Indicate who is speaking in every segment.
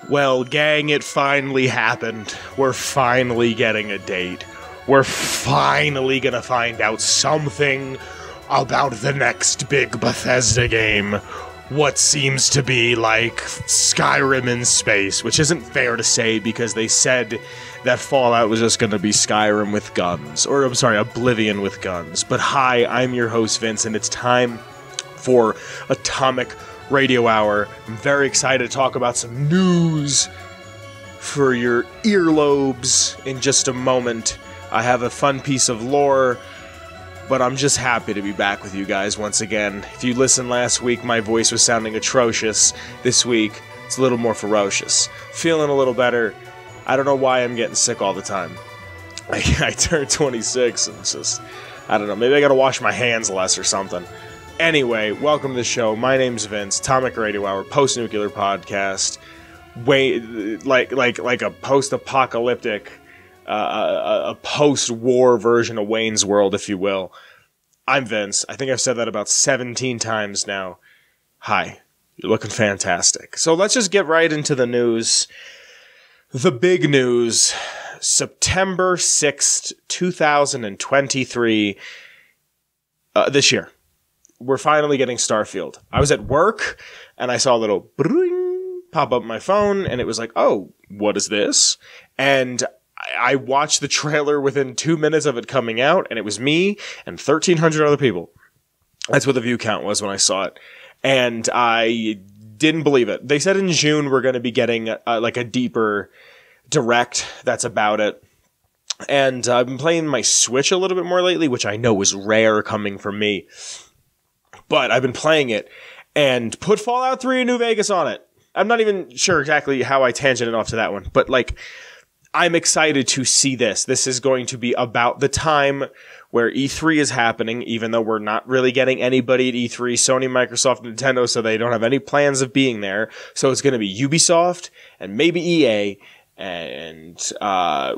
Speaker 1: Well, gang, it finally happened. We're finally getting a date. We're finally gonna find out something about the next big Bethesda game. What seems to be like Skyrim in space, which isn't fair to say because they said that Fallout was just gonna be Skyrim with guns. Or, I'm sorry, Oblivion with guns. But hi, I'm your host, Vince, and it's time for Atomic Radio Hour. I'm very excited to talk about some news for your earlobes in just a moment. I have a fun piece of lore, but I'm just happy to be back with you guys once again. If you listened last week, my voice was sounding atrocious. This week, it's a little more ferocious. Feeling a little better. I don't know why I'm getting sick all the time. I turned 26 and it's just, I don't know, maybe I gotta wash my hands less or something. Anyway, welcome to the show. My name's Vince, Atomic Radio Hour, post-nuclear podcast. Like a post-apocalyptic, a post-war version of Wayne's World, if you will. I'm Vince. I think I've said that about 17 times now. Hi. You're looking fantastic. So let's just get right into the news. The big news. September 6th, 2023. This year. We're finally getting Starfield. I was at work, and I saw a little bring pop up my phone, and it was like, oh, what is this? And I watched the trailer within 2 minutes of it coming out, and it was me and 1,300 other people. That's what the view count was when I saw it. And I didn't believe it. They said in June we're going to be getting like a deeper direct that's about it. And I've been playing my Switch a little bit more lately, which I know is rare coming from me. But I've been playing it and put Fallout 3 in New Vegas on it. I'm not even sure exactly how I tangented off to that one, but like, I'm excited to see this. This is going to be about the time where E3 is happening, even though we're not really getting anybody at E3, Sony, Microsoft, Nintendo, so they don't have any plans of being there. So it's going to be Ubisoft and maybe EA and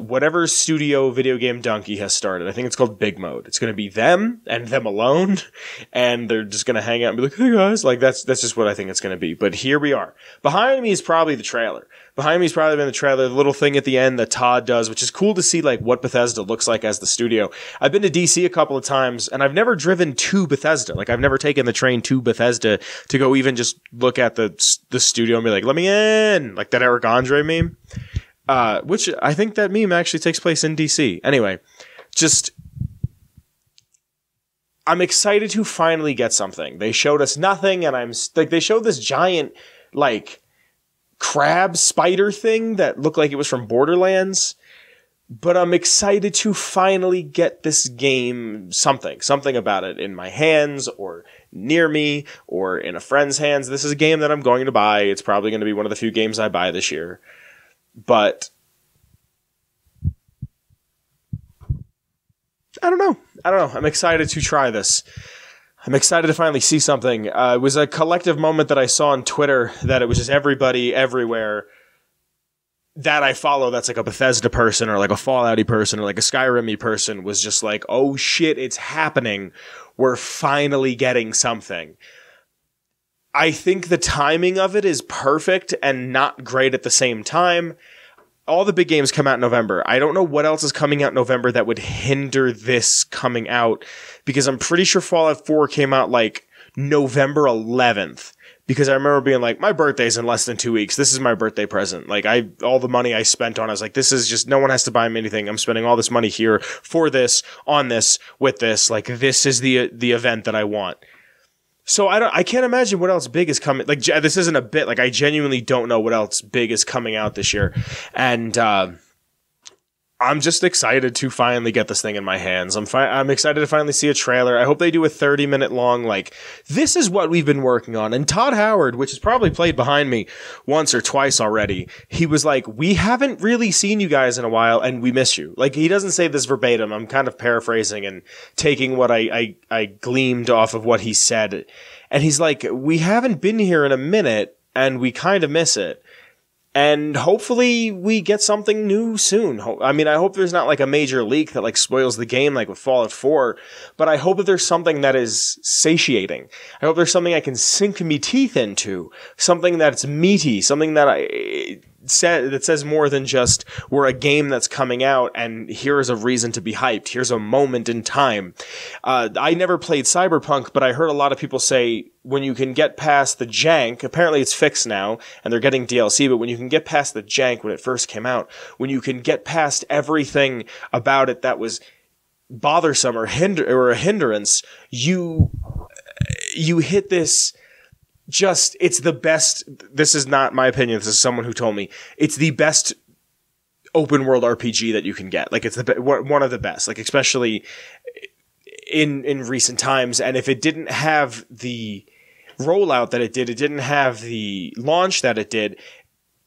Speaker 1: whatever studio Video Game Donkey has started. I think it's called Big Mode. It's going to be them and them alone, and they're just going to hang out and be like, hey guys, like that's just what I think it's going to be. But here we are. Behind me is probably the trailer. Behind me has probably been the trailer, the little thing at the end that Todd does, which is cool to see like what Bethesda looks like as the studio. I've been to DC a couple of times, and I've never driven to Bethesda. Like, I've never taken the train to Bethesda to go even just look at the studio and be like, let me in, like that Eric Andre meme. Which I think that meme actually takes place in DC. Anyway, I'm excited to finally get something. They showed us nothing, and they showed this giant, like, crab spider thing that looked like it was from Borderlands. But I'm excited to finally get this game something about it in my hands or near me or in a friend's hands. This is a game that I'm going to buy. It's probably going to be one of the few games I buy this year. But I don't know. I'm excited to try this. I'm excited to finally see something. It was a collective moment that I saw on Twitter that it was just everybody everywhere that I follow that's like a Bethesda person or like a Fallout-y person or like a Skyrim-y person was just like, oh shit, it's happening. We're finally getting something. I think the timing of it is perfect and not great at the same time. All the big games come out in November. I don't know what else is coming out in November that would hinder this coming out, because I'm pretty sure Fallout 4 came out like November 11th. Because I remember being like, my birthday's in less than 2 weeks. This is my birthday present. Like, all the money I spent on, I was like, this is just, no one has to buy me anything. I'm spending all this money here for this, on this, with this. Like, this is the event that I want. So I can't imagine what else big is coming. Like, this isn't a bit. Like, I genuinely don't know what else big is coming out this year. And, I'm just excited to finally get this thing in my hands. I'm excited to finally see a trailer. I hope they do a 30-minute long, like, this is what we've been working on. And Todd Howard, which is probably played behind me once or twice already, he was like, we haven't really seen you guys in a while, and we miss you. Like, he doesn't say this verbatim. I'm kind of paraphrasing and taking what I gleamed off of what he said. And he's like, we haven't been here in a minute, and we kind of miss it. And hopefully we get something new soon. I mean, I hope there's not like a major leak that like spoils the game like with Fallout 4, but I hope that there's something that is satiating. I hope there's something I can sink me teeth into, something that's meaty, something that says more than just we're a game that's coming out and here's a reason to be hyped. Here's a moment in time. I never played Cyberpunk, but I heard a lot of people say when you can get past the jank, apparently it's fixed now and they're getting DLC, but when you can get past the jank when it first came out, when you can get past everything about it that was bothersome or a hindrance, you hit this. It's the best. This is not my opinion. This is someone who told me it's the best open world RPG that you can get. Like, it's one of the best, like, especially in recent times. And if it didn't have the rollout that it didn't have the launch that it did,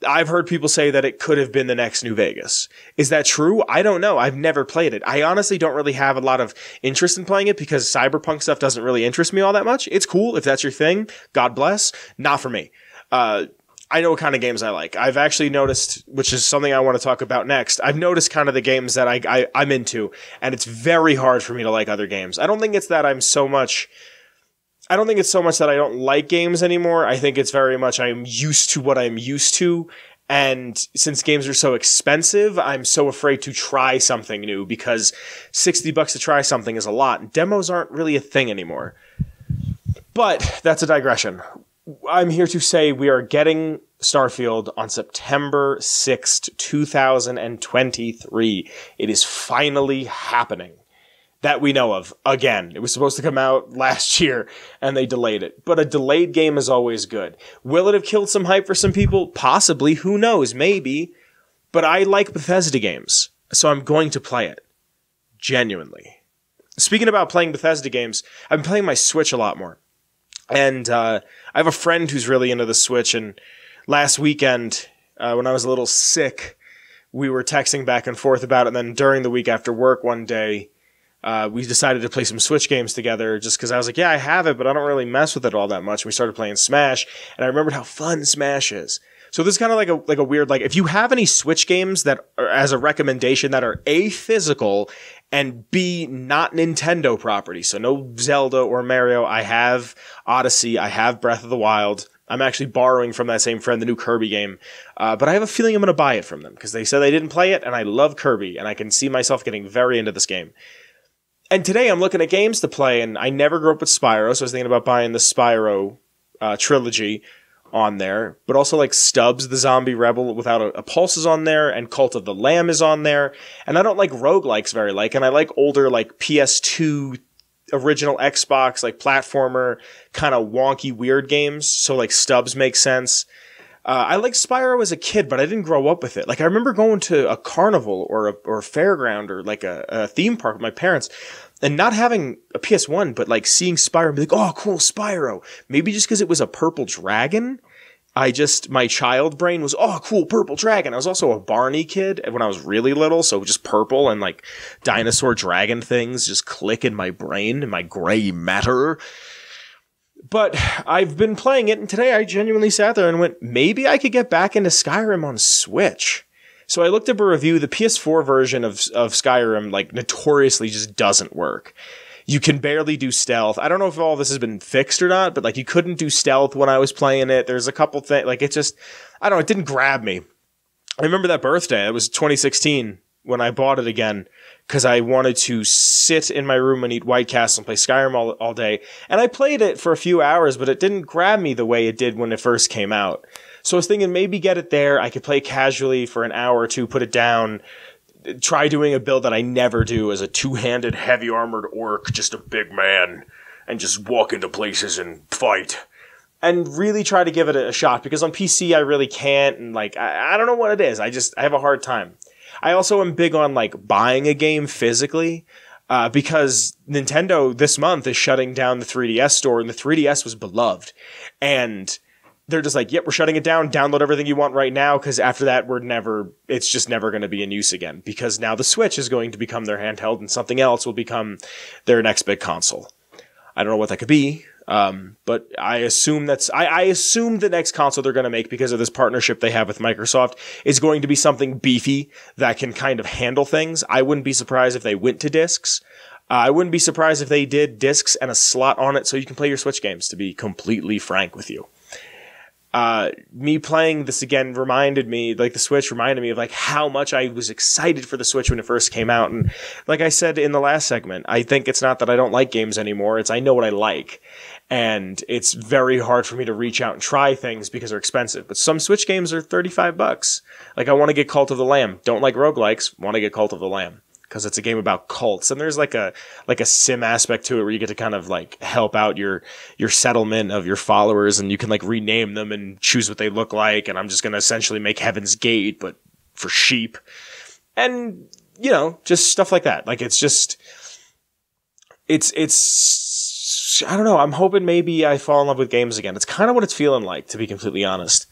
Speaker 1: I've heard people say that it could have been the next New Vegas. Is that true? I don't know. I've never played it. I honestly don't really have a lot of interest in playing it because Cyberpunk stuff doesn't really interest me all that much. It's cool if that's your thing. God bless. Not for me. I know what kind of games I like. I've actually noticed, which is something I want to talk about next, I've noticed kind of the games that I'm into, and it's very hard for me to like other games. I don't think it's so much that I don't like games anymore. I think it's very much I'm used to what I'm used to. And since games are so expensive, I'm so afraid to try something new because $60 to try something is a lot. Demos aren't really a thing anymore. But that's a digression. I'm here to say we are getting Starfield on September 6th, 2023. It is finally happening. That we know of. Again, it was supposed to come out last year, and they delayed it. But a delayed game is always good. Will it have killed some hype for some people? Possibly. Who knows? Maybe. But I like Bethesda games, so I'm going to play it. Genuinely. Speaking about playing Bethesda games, I've been playing my Switch a lot more. And I have a friend who's really into the Switch, and last weekend, when I was a little sick, we were texting back and forth about it, and then during the week after work one day, we decided to play some Switch games together just because I was like, yeah, I have it, but I don't really mess with it all that much. We started playing Smash, and I remembered how fun Smash is. So this is kind of like a weird, like, if you have any Switch games that are, as a recommendation, that are A, physical, and B, not Nintendo property. So no Zelda or Mario. I have Odyssey. I have Breath of the Wild. I'm actually borrowing from that same friend the new Kirby game. But I have a feeling I'm going to buy it from them because they said they didn't play it, and I love Kirby, and I can see myself getting very into this game. And today I'm looking at games to play, and I never grew up with Spyro, so I was thinking about buying the Spyro trilogy on there. But also, like, Stubbs the Zombie Rebel Without a Pulse is on there, and Cult of the Lamb is on there. And I don't like roguelikes and I like older, like, PS2, original Xbox, like, platformer, kind of wonky, weird games. So, like, Stubbs makes sense. I liked Spyro as a kid, but I didn't grow up with it. Like, I remember going to a carnival or a fairground or like a theme park with my parents and not having a PS1, but like seeing Spyro and be like, oh, cool, Spyro. Maybe just because it was a purple dragon. My child brain was, oh, cool, purple dragon. I was also a Barney kid when I was really little, so just purple and like dinosaur dragon things just click in my brain, in my gray matter. But I've been playing it, and today I genuinely sat there and went, maybe I could get back into Skyrim on Switch. So I looked up a review. The PS4 version of Skyrim, like, notoriously just doesn't work. You can barely do stealth. I don't know if all this has been fixed or not, but, like, you couldn't do stealth when I was playing it. There's a couple things, like, it just, I don't know, it didn't grab me. I remember that birthday. It was 2016 when I bought it again, because I wanted to sit in my room and eat White Castle and play Skyrim all day. And I played it for a few hours, but it didn't grab me the way it did when it first came out. So I was thinking maybe get it there. I could play casually for an hour or two, put it down, try doing a build that I never do as a two-handed, heavy-armored orc, just a big man, and just walk into places and fight. And really try to give it a shot, because on PC I really can't, and like, I don't know what it is. I have a hard time. I also am big on, like, buying a game physically, because Nintendo this month is shutting down the 3DS store, and the 3DS was beloved. And they're just like, yep, we're shutting it down, download everything you want right now, because after that, it's just never going to be in use again, because now the Switch is going to become their handheld, and something else will become their next big console. I don't know what that could be. But I assume I assume the next console they're going to make, because of this partnership they have with Microsoft, is going to be something beefy that can kind of handle things. I wouldn't be surprised if they went to discs. I wouldn't be surprised if they did discs and a slot on it so you can play your Switch games, to be completely frank with you. Me playing this again reminded me, like the Switch reminded me of like how much I was excited for the Switch when it first came out. And like I said in the last segment, I think it's not that I don't like games anymore. It's I know what I like. And it's very hard for me to reach out and try things because they're expensive. But some Switch games are $35. Like I want to get Cult of the Lamb. Don't like roguelikes. Want to get Cult of the Lamb. Because it's a game about cults, and there's like a sim aspect to it where you get to kind of like help out your settlement of your followers, and you can like rename them and choose what they look like. And I'm just gonna essentially make Heaven's Gate, but for sheep, and you know, just stuff like that. Like it's I don't know. I'm hoping maybe I fall in love with games again. It's kind of what it's feeling like, to be completely honest.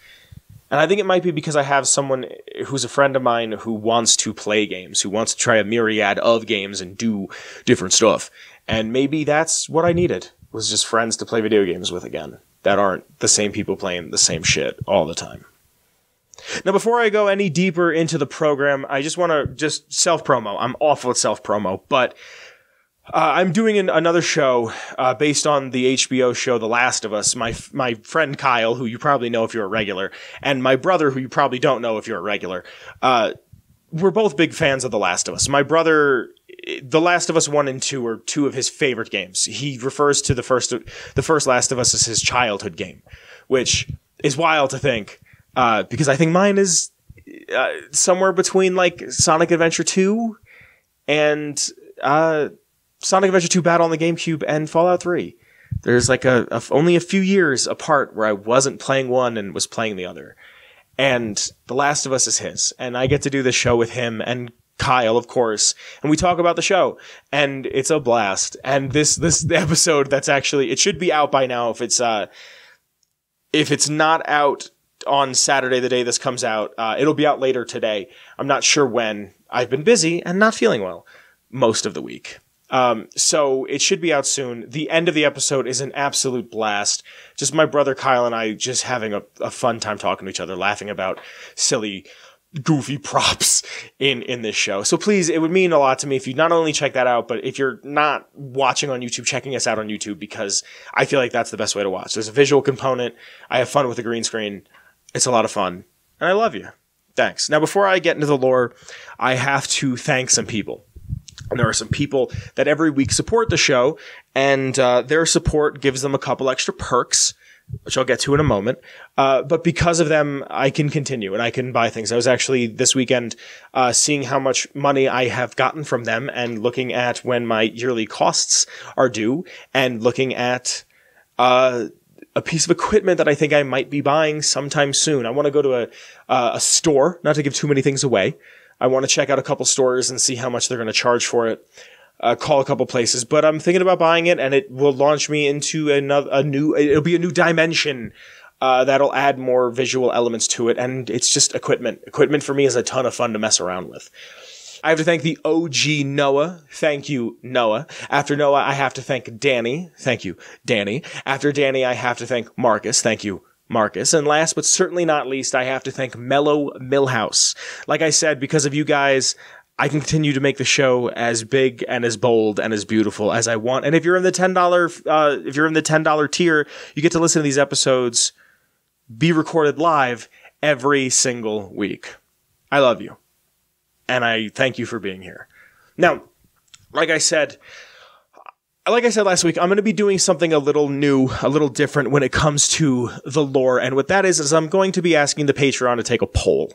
Speaker 1: And I think it might be because I have someone who's a friend of mine who wants to play games, who wants to try a myriad of games and do different stuff. And maybe that's what I needed, was just friends to play video games with again, that aren't the same people playing the same shit all the time. Now, before I go any deeper into the program, I just want to self-promo. I'm awful at self-promo, but I'm doing another show based on the HBO show The Last of Us. My friend Kyle, who you probably know if you're a regular, and my brother, who you probably don't know if you're a regular, we're both big fans of The Last of Us. My brother, The Last of Us 1 and 2 are two of his favorite games. He refers to the first Last of Us as his childhood game, which is wild to think, because I think mine is somewhere between like Sonic Adventure 2 and Sonic Adventure 2 Battle on the GameCube and Fallout 3. There's like only a few years apart where I wasn't playing one and was playing the other. And The Last of Us is his. And I get to do this show with him and Kyle, of course. And we talk about the show. And it's a blast. And this episode that's actually, it should be out by now if it's not out on Saturday, the day this comes out. It'll be out later today. I'm not sure when. I've been busy and not feeling well most of the week. So it should be out soon. The end of the episode is an absolute blast. Just my brother Kyle and I just having a fun time talking to each other, laughing about silly, goofy props in this show. So please, it would mean a lot to me if you not only check that out, but if you're not watching on YouTube, checking us out on YouTube, because I feel like that's the best way to watch. There's a visual component. I have fun with the green screen. It's a lot of fun. And I love you. Thanks. Now, before I get into the lore, I have to thank some people. And there are some people that every week support the show, and their support gives them a couple extra perks, which I'll get to in a moment. But because of them, I can continue and I can buy things. I was actually this weekend seeing how much money I have gotten from them and looking at when my yearly costs are due and looking at a piece of equipment that I think I might be buying sometime soon. I want to go to a store, not to give too many things away. I want to check out a couple stores and see how much they're going to charge for it. Call a couple places, but I'm thinking about buying it, and it will launch me into it'll be a new dimension, that'll add more visual elements to it. And it's just equipment. Equipment for me is a ton of fun to mess around with. I have to thank the OG Noah. Thank you, Noah. After Noah, I have to thank Danny. Thank you, Danny. After Danny, I have to thank Marcus. Thank you, Marcus. And last but certainly not least, I have to thank Mellow Millhouse. Like I said, because of you guys, I can continue to make the show as big and as bold and as beautiful as I want. And if you're in the $10 tier, you get to listen to these episodes be recorded live every single week. I love you. And I thank you for being here. Now, like I said last week, I'm going to be doing something a little new, a little different when it comes to the lore. And what that is I'm going to be asking the Patreon to take a poll.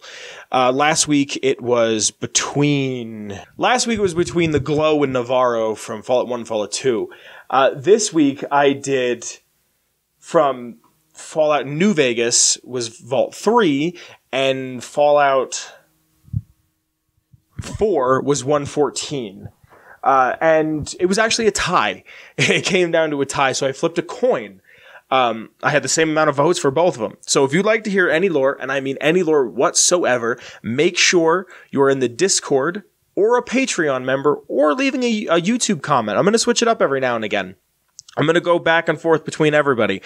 Speaker 1: Last week it was between the Glow and Navarro from Fallout 1 and Fallout 2. This week I did from Fallout New Vegas was Vault 3, and Fallout 4 was 114. And it was actually a tie. It came down to a tie, so I flipped a coin. I had the same amount of votes for both of them. So if you'd like to hear any lore, and I mean any lore whatsoever, make sure you're in the Discord or a Patreon member or leaving a YouTube comment. I'm going to switch it up every now and again. I'm going to go back and forth between everybody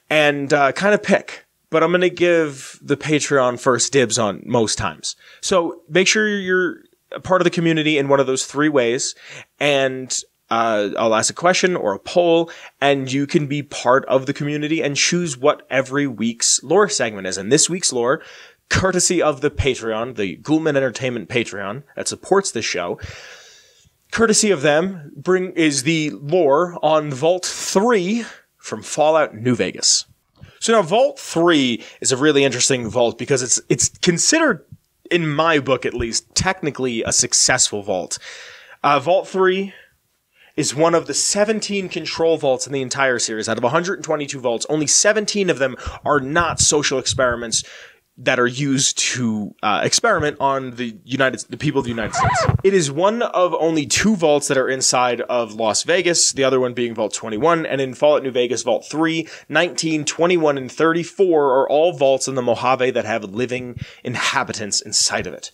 Speaker 1: and kind of pick. But I'm going to give the Patreon first dibs on most times. So make sure you're a part of the community in one of those three ways. And I'll ask a question or a poll, and you can be part of the community and choose what every week's lore segment is. And this week's lore, courtesy of the Patreon, the Ghoulman Entertainment Patreon that supports this show, courtesy of them, is the lore on Vault 3 from Fallout New Vegas. So now Vault 3 is a really interesting vault because it's considered, in my book at least, technically a successful vault. Vault 3 is one of the 17 control vaults in the entire series. Out of 122 vaults, only 17 of them are not social experiments that are used to experiment on the people of the United States. It is one of only 2 vaults that are inside of Las Vegas, the other one being Vault 21, and in Fallout New Vegas, Vault 3, 19, 21, and 34 are all vaults in the Mojave that have living inhabitants inside of it.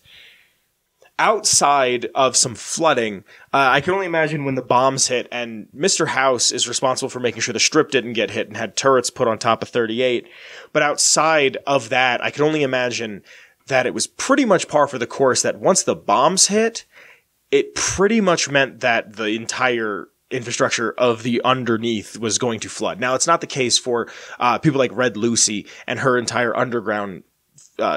Speaker 1: Outside of some flooding, I can only imagine when the bombs hit, and Mr. House is responsible for making sure the strip didn't get hit and had turrets put on top of 38. But outside of that, I can only imagine that it was pretty much par for the course that once the bombs hit, it pretty much meant that the entire infrastructure of the underneath was going to flood. Now, it's not the case for people like Red Lucy and her entire underground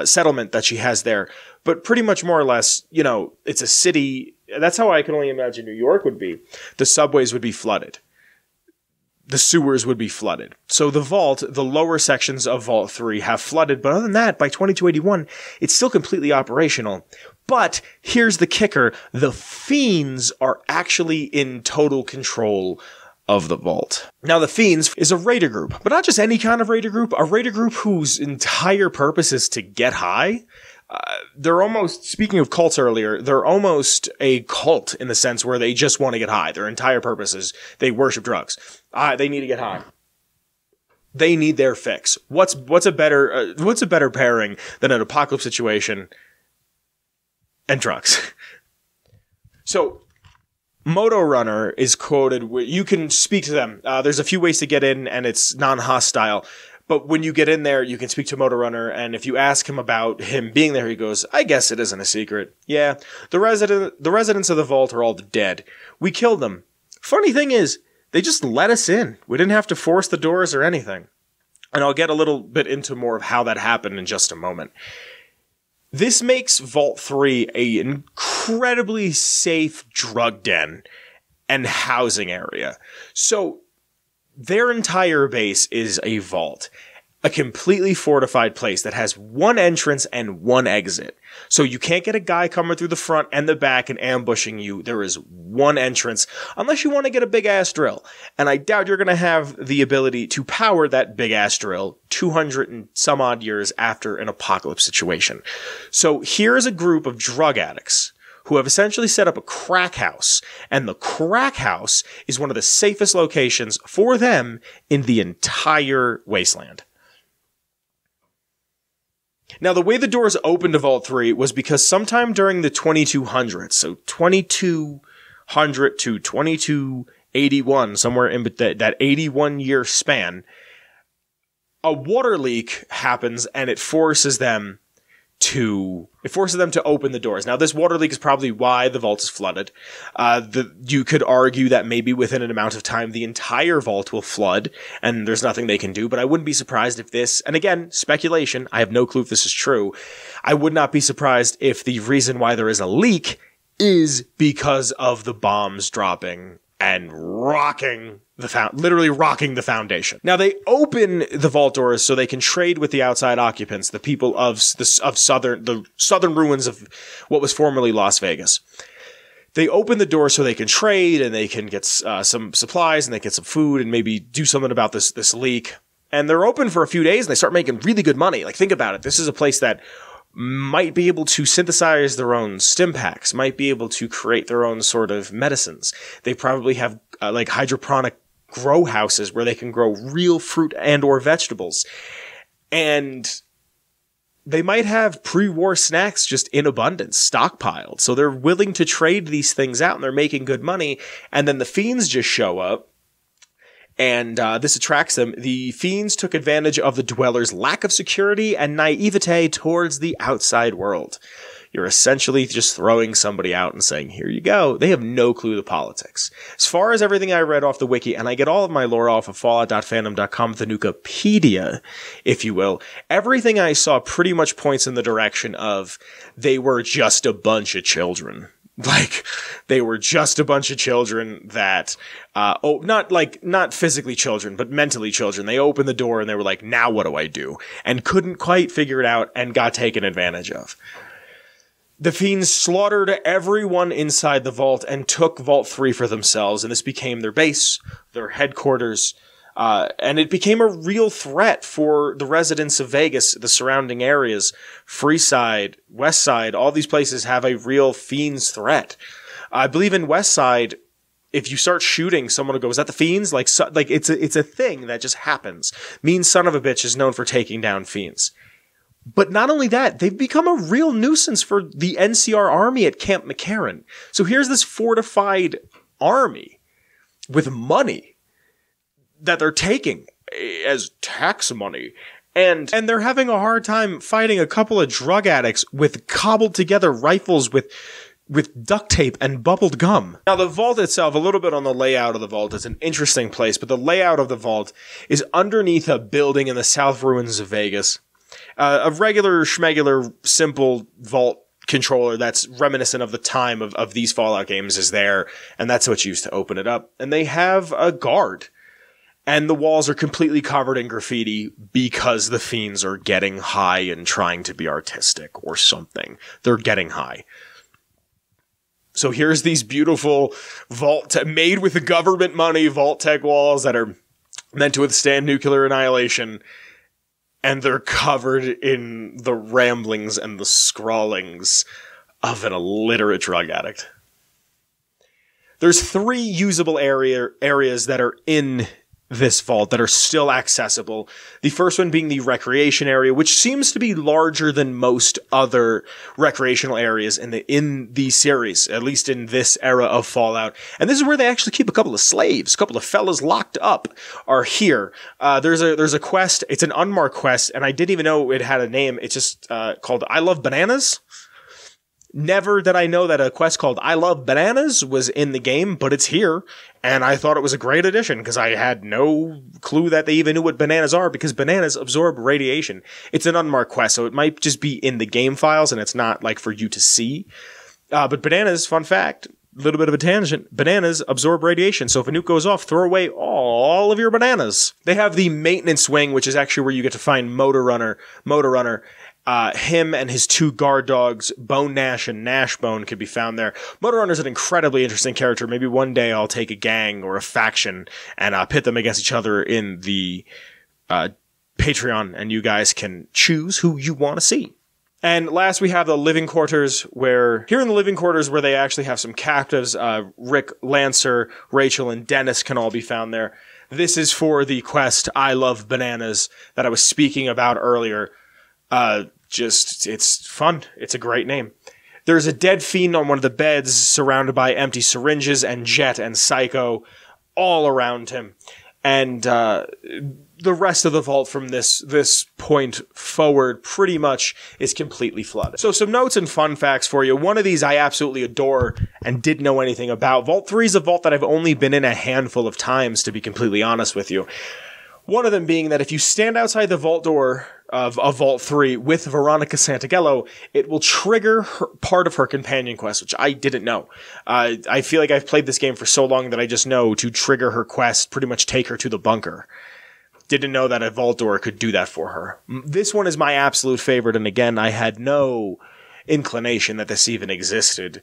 Speaker 1: settlement that she has there. But pretty much more or less, you know, it's a city. That's how I can only imagine New York would be. The subways would be flooded. The sewers would be flooded. So the vault, the lower sections of Vault 3 have flooded. But other than that, by 2281, it's still completely operational. But here's the kicker. The Fiends are actually in total control of the vault. Now, the Fiends is a raider group, but not just any kind of raider group, a raider group whose entire purpose is to get high. They're almost, speaking of cults earlier, they're almost a cult in the sense where they just want to get high. Their entire purpose is they worship drugs. They need to get high. They need their fix. What's a better pairing than an apocalypse situation and drugs? So, Moto Runner is quoted where you can speak to them. There's a few ways to get in, and it's non-hostile. But when you get in there, you can speak to Moto Runner, and if you ask him about him being there, he goes, "I guess it isn't a secret. Yeah, the residents of the vault are all dead. We killed them. Funny thing is, they just let us in. We didn't have to force the doors or anything." And I'll get a little bit into more of how that happened in just a moment. This makes Vault 3 an incredibly safe drug den and housing area. So their entire base is a vault, a completely fortified place that has one entrance and one exit. So you can't get a guy coming through the front and the back and ambushing you. There is one entrance, unless you want to get a big-ass drill. And I doubt you're going to have the ability to power that big-ass drill 200 and some odd years after an apocalypse situation. So here is a group of drug addicts who have essentially set up a crack house, and the crack house is one of the safest locations for them in the entire wasteland. Now, the way the doors opened to Vault 3 was because sometime during the 2200s, so 2200 to 2281, somewhere in that 81-year span, a water leak happens, and it forces them to open the doors. Now, this water leak is probably why the vault is flooded. You could argue that maybe within an amount of time, the entire vault will flood, and there's nothing they can do, but I wouldn't be surprised if this, and again, speculation, I have no clue if this is true, I would not be surprised if the reason why there is a leak is because of the bombs dropping and literally rocking the foundation. Now, they open the vault doors so they can trade with the outside occupants, the people of the southern ruins of what was formerly Las Vegas. They open the door so they can trade and they can get some supplies and they get some food and maybe do something about this leak. And they're open for a few days and they start making really good money. Like, think about it. This is a place that might be able to synthesize their own stim packs, might be able to create their own sort of medicines. They probably have like hydroponic grow houses where they can grow real fruit and or vegetables. And they might have pre-war snacks just in abundance, stockpiled. So they're willing to trade these things out and they're making good money. And then the Fiends just show up. And this attracts them. The Fiends took advantage of the Dwellers' lack of security and naivete towards the outside world. You're essentially just throwing somebody out and saying, here you go. They have no clue the politics. As far as everything I read off the wiki, and I get all of my lore off of fallout.fandom.com, the Nukapedia, if you will, everything I saw pretty much points in the direction of they were just a bunch of children. Like, they were just a bunch of children that, not physically children, but mentally children. They opened the door and they were like, now what do I do? And couldn't quite figure it out and got taken advantage of. The Fiends slaughtered everyone inside the vault and took Vault 3 for themselves, and this became their base, their headquarters, and it became a real threat for the residents of Vegas, the surrounding areas. Freeside, Westside, all these places have a real Fiends threat. I believe in Westside, if you start shooting, someone will go, is that the Fiends? Like it's a thing that just happens. Mean son of a bitch is known for taking down Fiends. But not only that, they've become a real nuisance for the NCR army at Camp McCarran. So here's this fortified army with money that they're taking as tax money. And they're having a hard time fighting a couple of drug addicts with cobbled together rifles with duct tape and bubbled gum. Now, the vault itself, a little bit on the layout of the vault, is an interesting place, but the layout of the vault is underneath a building in the south ruins of Vegas. A regular, schmegular, simple vault controller that's reminiscent of the time of these Fallout games is there, and that's what's used to open it up. And they have a guard. And the walls are completely covered in graffiti because the Fiends are getting high and trying to be artistic or something. They're getting high. So here's these beautiful made with the government money Vault-Tec walls that are meant to withstand nuclear annihilation. And they're covered in the ramblings and the scrawlings of an illiterate drug addict. There's 3 usable areas that are in this vault that are still accessible. The first one being the recreation area, which seems to be larger than most other recreational areas in the series, at least in this era of Fallout. And this is where they actually keep a couple of slaves, a couple of fellas locked up are here. There's a quest. It's an unmarked quest, and I didn't even know it had a name. It's just called I Love Bananas. Never did I know that a quest called I Love Bananas was in the game, but it's here, and I thought it was a great addition because I had no clue that they even knew what bananas are because bananas absorb radiation. It's an unmarked quest, so it might just be in the game files and it's not like for you to see. But bananas, fun fact, a little bit of a tangent, bananas absorb radiation, so if a nuke goes off, throw away all of your bananas. They have the maintenance wing, which is actually where you get to find Motor Runner. Him and his 2 guard dogs, Bone Nash and Nash Bone, could be found there. Motor Runner's an incredibly interesting character. Maybe one day I'll take a gang or a faction and pit them against each other in the Patreon, and you guys can choose who you want to see. And last, we have the living quarters where they actually have some captives. Rick, Lancer, Rachel, and Dennis can all be found there. This is for the quest I Love Bananas that I was speaking about earlier. It's fun. It's a great name. There's a dead fiend on one of the beds surrounded by empty syringes and Jet and Psycho all around him. And, the rest of the vault from this point forward pretty much is completely flooded. So some notes and fun facts for you. One of these I absolutely adore and didn't know anything about. Vault 3 is a vault that I've only been in a handful of times, to be completely honest with you. One of them being that if you stand outside the vault door of Vault 3 with Veronica Santagello, it will trigger part of her companion quest, which I didn't know. I feel like I've played this game for so long that I just know to trigger her quest, pretty much take her to the bunker. Didn't know that a vault door could do that for her. This one is my absolute favorite, and again, I had no inclination that this even existed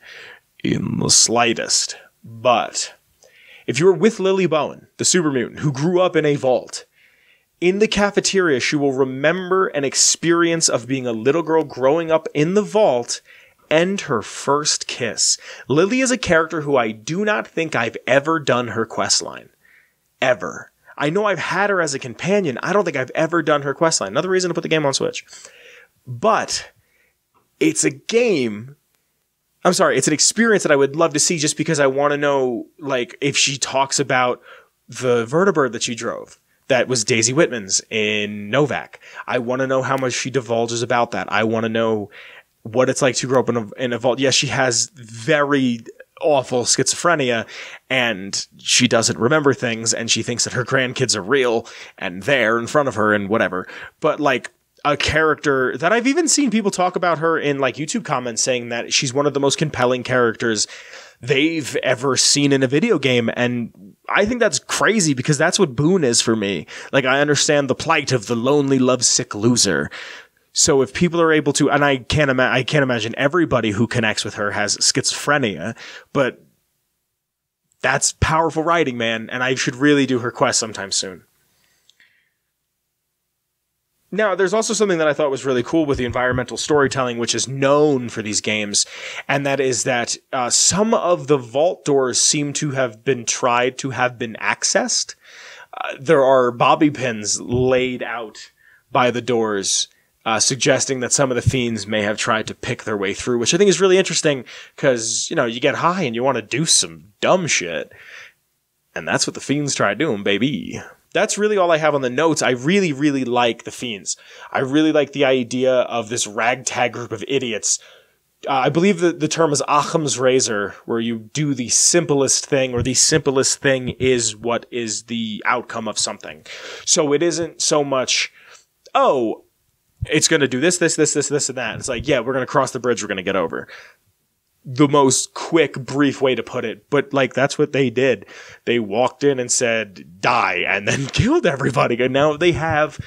Speaker 1: in the slightest. But if you were with Lily Bowen, the super mutant, who grew up in a vault, in the cafeteria, she will remember an experience of being a little girl growing up in the vault and her first kiss. Lily is a character who I do not think I've ever done her questline. Ever. I know I've had her as a companion. I don't think I've ever done her questline. Another reason to put the game on Switch. But it's a game... it's an experience that I would love to see just because I want to know, like, if she talks about the vertibird that she drove. That was Daisy Whitman's in Novak. I want to know how much she divulges about that. I want to know what it's like to grow up in a vault. Yes, she has very awful schizophrenia, and she doesn't remember things, and she thinks that her grandkids are real and there in front of her and whatever. But like a character that I've even seen people talk about her in like YouTube comments saying that she's one of the most compelling characters they've ever seen in a video game. And I think that's crazy because that's what Boone is for me. Like, I understand the plight of the lonely, lovesick loser. So if people are able to, and I can't imagine everybody who connects with her has schizophrenia, but that's powerful writing, man. And I should really do her quest sometime soon. Now, there's also something that I thought was really cool with the environmental storytelling, which is known for these games, and that is that some of the vault doors seem to have been tried to have been accessed. There are bobby pins laid out by the doors, suggesting that some of the fiends may have tried to pick their way through, which I think is really interesting because, you know, you get high and you want to do some dumb shit. And that's what the fiends try doing, baby. That's really all I have on the notes. I really, really like the fiends. I really like the idea of this ragtag group of idiots. I believe that the term is Occam's razor, where you do the simplest thing, or the simplest thing is what is the outcome of something. So it isn't so much, oh, it's going to do this, and that. It's like, yeah, we're going to cross the bridge, we're going to get over. The most quick, brief way to put it. But, like, that's what they did. They walked in and said, die, and then killed everybody. And now they have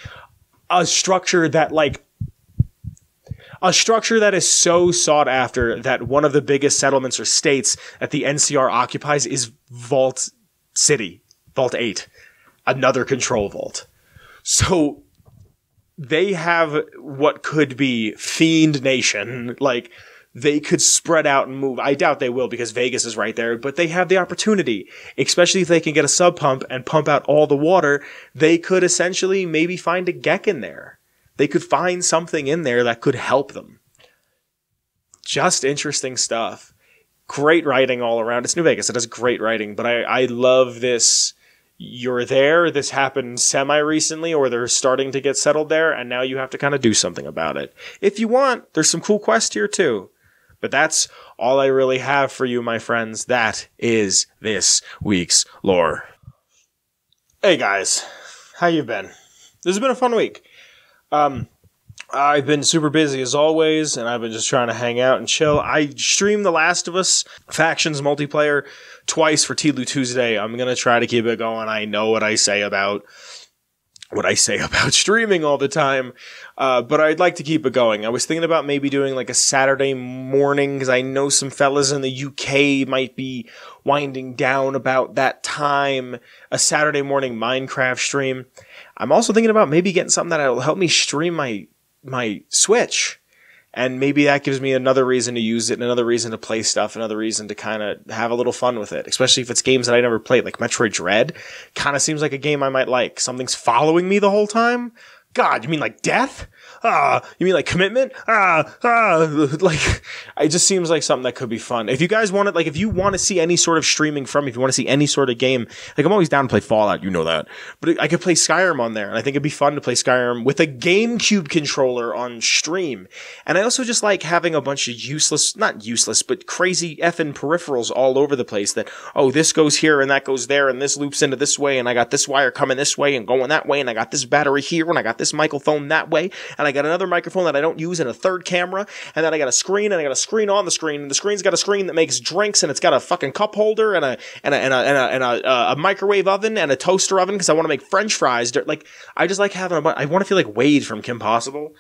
Speaker 1: a structure that, like, a structure that is so sought after that one of the biggest settlements or states that the NCR occupies is Vault City. Vault 8. Another control vault. So they have what could be Fiend Nation. Like, they could spread out and move. I doubt they will because Vegas is right there, but they have the opportunity, especially if they can get a sub pump and pump out all the water. They could essentially maybe find a Gek in there. They could find something in there that could help them. Just interesting stuff. Great writing all around. It's New Vegas. It has great writing, but I love this. You're there, this happened semi-recently, or they're starting to get settled there, and now you have to kind of do something about it. If you want, there's some cool quests here too. But that's all I really have for you, my friends. That is this week's lore. Hey guys, how you been? This has been a fun week. I've been super busy as always, and I've been just trying to hang out and chill. I streamed The Last of Us Factions multiplayer twice for Tlu Tuesday. I'm going to try to keep it going. I know what I say about streaming all the time, but I'd like to keep it going. I was thinking about maybe doing like a Saturday morning, because I know some fellas in the UK might be winding down about that time, a Saturday morning Minecraft stream. I'm also thinking about maybe getting something that will help me stream my Switch. And maybe that gives me another reason to use it, another reason to play stuff, another reason to kind of have a little fun with it. Especially if it's games that I never played, like Metroid Dread. Kind of seems like a game I might like. Something's following me the whole time? God, you mean like death? You mean like commitment? Like, it just seems like something that could be fun. If you guys want it, like, if you want to see any sort of streaming from me, if you want to see any sort of game, like, I'm always down to play Fallout, you know that. But I could play Skyrim on there, and I think it'd be fun to play Skyrim with a GameCube controller on stream. And I also just like having a bunch of not useless, but crazy effing peripherals all over the place that, oh, this goes here, and that goes there, and this loops into this way, and I got this wire coming this way and going that way, and I got this battery here, and I got this microphone that way, and I got another microphone that I don't use and a third camera, and then I got a screen, and I got a screen on the screen, and the screen's got a screen that makes drinks, and it's got a fucking cup holder and a microwave oven and a toaster oven because I want to make French fries. Like, I just like having I want to feel like Wade from Kim Possible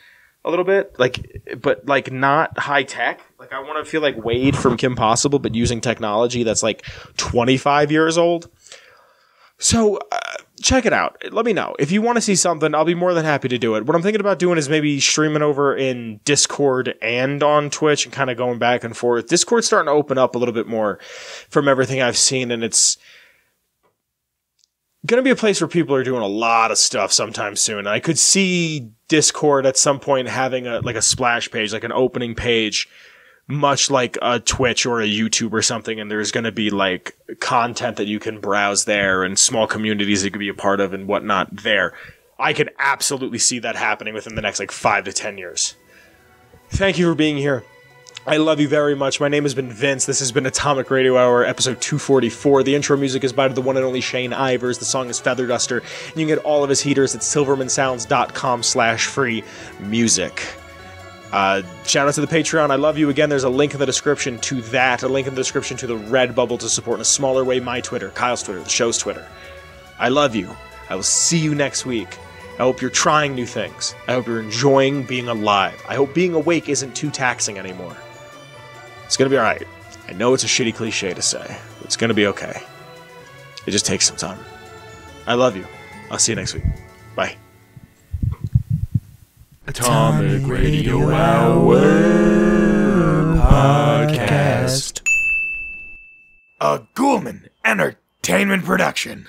Speaker 1: a little bit, like, but like not high tech. Like, I want to feel like Wade from Kim Possible, but using technology that's like 25 years old. So, check it out. Let me know. If you want to see something, I'll be more than happy to do it. What I'm thinking about doing is maybe streaming over in Discord and on Twitch and kind of going back and forth. Discord's starting to open up a little bit more from everything I've seen, and it's going to be a place where people are doing a lot of stuff sometime soon. I could see Discord at some point having a splash page, like an opening page, much like a Twitch or a YouTube or something, and there's going to be like content that you can browse there and small communities that you could be a part of and whatnot there. I could absolutely see that happening within the next like 5 to 10 years. Thank you for being here. I love you very much. My name has been Vince. This has been Atomic Radio Hour, episode 244. The intro music is by the one and only Shane Ivers. The song is Feather Duster. And you can get all of his heaters at silvermansounds.com/free music. Shout out to the Patreon. I love you. Again, there's a link in the description to that, a link in the description to the Redbubble to support in a smaller way my Twitter, Kyle's Twitter, the show's Twitter. I love you. I will see you next week. I hope you're trying new things. I hope you're enjoying being alive. I hope being awake isn't too taxing anymore. It's gonna be alright. I know it's a shitty cliche to say, but it's gonna be okay. It just takes some time. I love you. I'll see you next week. Bye.
Speaker 2: Atomic Radio Hour Podcast. A Ghoulman Entertainment production.